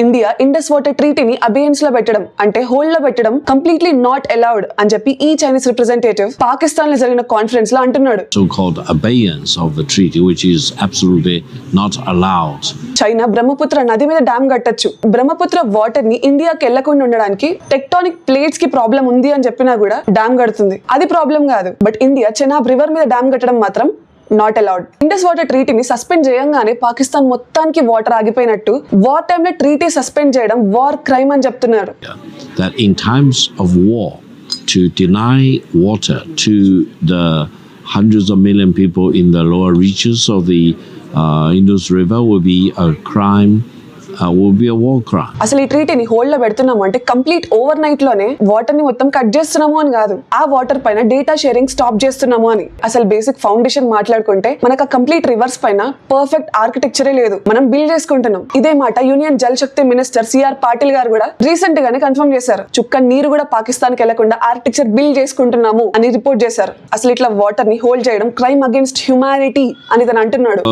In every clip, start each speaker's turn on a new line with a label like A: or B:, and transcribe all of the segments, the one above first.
A: India Indus water ట్రీటీని abeyance లో పెట్టడం అంటే హోల్డ్ లో పెట్టడం కంప్లీట్లీ నాట్ అలౌడ్ అని చెప్పి ఈ చైనీస్ రిప్రజెంటేటివ్ పాకిస్తాన్ లో జరిగిన కాన్ఫరెన్స్ లో అంటున్నాడు.
B: So-called abeyance of the treaty, which is absolutely not allowed.
A: China Brahmaputra నది మీద డ్యామ్ కట్టొచ్చు. బ్రహ్మపుత్ర వాటర్ ని ఇండియాకి వెళ్లకుండా ఉండడానికి టెక్టానిక్ ప్లేట్స్ కి ప్రాబ్లం ఉంది అని చెప్పినా కూడా డ్యామ్ కడుతుంది. అది ప్రాబ్లం కాదు. బట్ ఇండియా చెనాబ్ రివర్ మీద డ్యామ్ కట్టడం మాత్రం నాట్ అలౌడ్. ఇండస్ వాటర్ ట్రీటీని సస్పెండ్ చేయంగానే పాకిస్తాన్ మొత్తానికి వాటర్ ఆగిపోయినట్టు వార్ టైంలో ట్రీటీ సస్పెండ్ చేయడం వార్ క్రైమ్ అని చెప్తున్నారు.
B: That in times of war, to deny water to the hundreds of million people in the lower reaches of the Indus River will be a crime. Will be a war crime.
A: అసలు ఈ ట్రీటీని hold లో పెడుతున్నాము అంటే complete over night లోనే water ని మొత్తం cut చేస్తున్నాము అని కాదు, ఆ వాటర్ పైన డేటా షేరింగ్ స్టాప్ చేస్తున్నాము అని. అసలు బేసిక్ ఫౌండేషన్ మాట్లాడుకుంటే మనకు ఆ కంప్లీట్ రివర్స్ పైన పర్ఫెక్ట్ ఆర్కిటెక్చరే లేదు, మనం బిల్డ్ చేసుకుంటున్నాం. ఇదే మాట యూనియన్ జల్ శక్తి మినిస్టర్ సిఆర్ పాటిల్ గారు కూడా రీసెంట్ గానే కన్ఫర్మ్ చేశారు. చుక్క నీరు కూడా పాకిస్తాన్ కి వెళ్లకుండా ఆర్కిటెక్చర్ బిల్డ్ చేసుకుంటున్నాము అని రిపోర్ట్ చేశారు. అసలు ఇట్లా వాటర్ ని హోల్డ్ చేయడం క్రైమ్ అగేన్స్ట్ హ్యూమానిటీ అని తను అంటున్నాడు.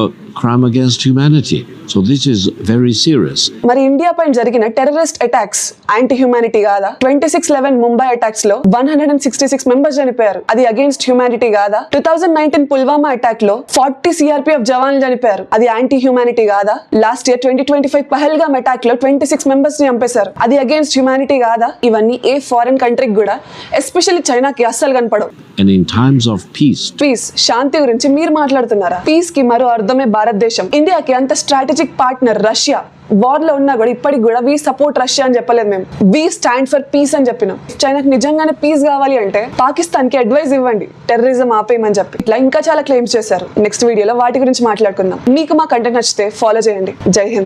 B: Crime against humanity. So this is very serious.
A: మరి ఇండియా పైన జరిగిన టెర్రరిస్ట్ అటాక్స్ యాంటీ హ్యూమానిటీ కాదా? 26/11 ముంబై అటాక్స్ లో 166 మెంబర్స్ చనిపోయారు. అది అగేన్స్ట్ హ్యూమానిటీ కాదా? 2019 పుల్వామా అటాక్ లో 40 సిఆర్పిఎఫ్ జవాన్లు చనిపోయారు. అది యాంటీ హ్యూమానిటీ కాదా? లాస్ట్ ఇయర్ 2025 పహల్గామ్ అటాక్ లో 26 మెంబర్స్ ని చంపేశారు. అది అగేన్స్ట్ హ్యూమానిటీ కాదా? ఇవన్నీ ఏ ఫారెన్ కంట్రీకి కూడా ఎస్పెషల్లీ చైనాకి అస్సలు కనపడవు.
B: And in times of peace,
A: శాంతి గురించి మీరు మాట్లాడుతున్నారా? పీస్ కి మరో అర్థమే భారతదేశం. ఇండియాకి అంత స్ట్రాటజిక్ పార్ట్నర్ రష్యా. వార్ లో ఉన్నా కూడా ఇప్పటికి కూడా వి సపోర్ట్ రష్యా అని చెప్పలేదు, మేము వి స్టాండ్ ఫర్ పీస్ అని చెప్పినాం. చైనాకి నిజంగానే పీస్ కావాలి అంటే పాకిస్తాన్ కి అడ్వైస్ ఇవ్వండి, టెర్రరిజం ఆపేయమని చెప్పి. ఇట్లా ఇంకా చాలా క్లెయిమ్స్ చేశారు. నెక్స్ట్ వీడియోలో వాటి గురించి మాట్లాడుకుందాం. మీకు మా కంటెంట్ నచ్చితే ఫాలో చేయండి. జై హింద్.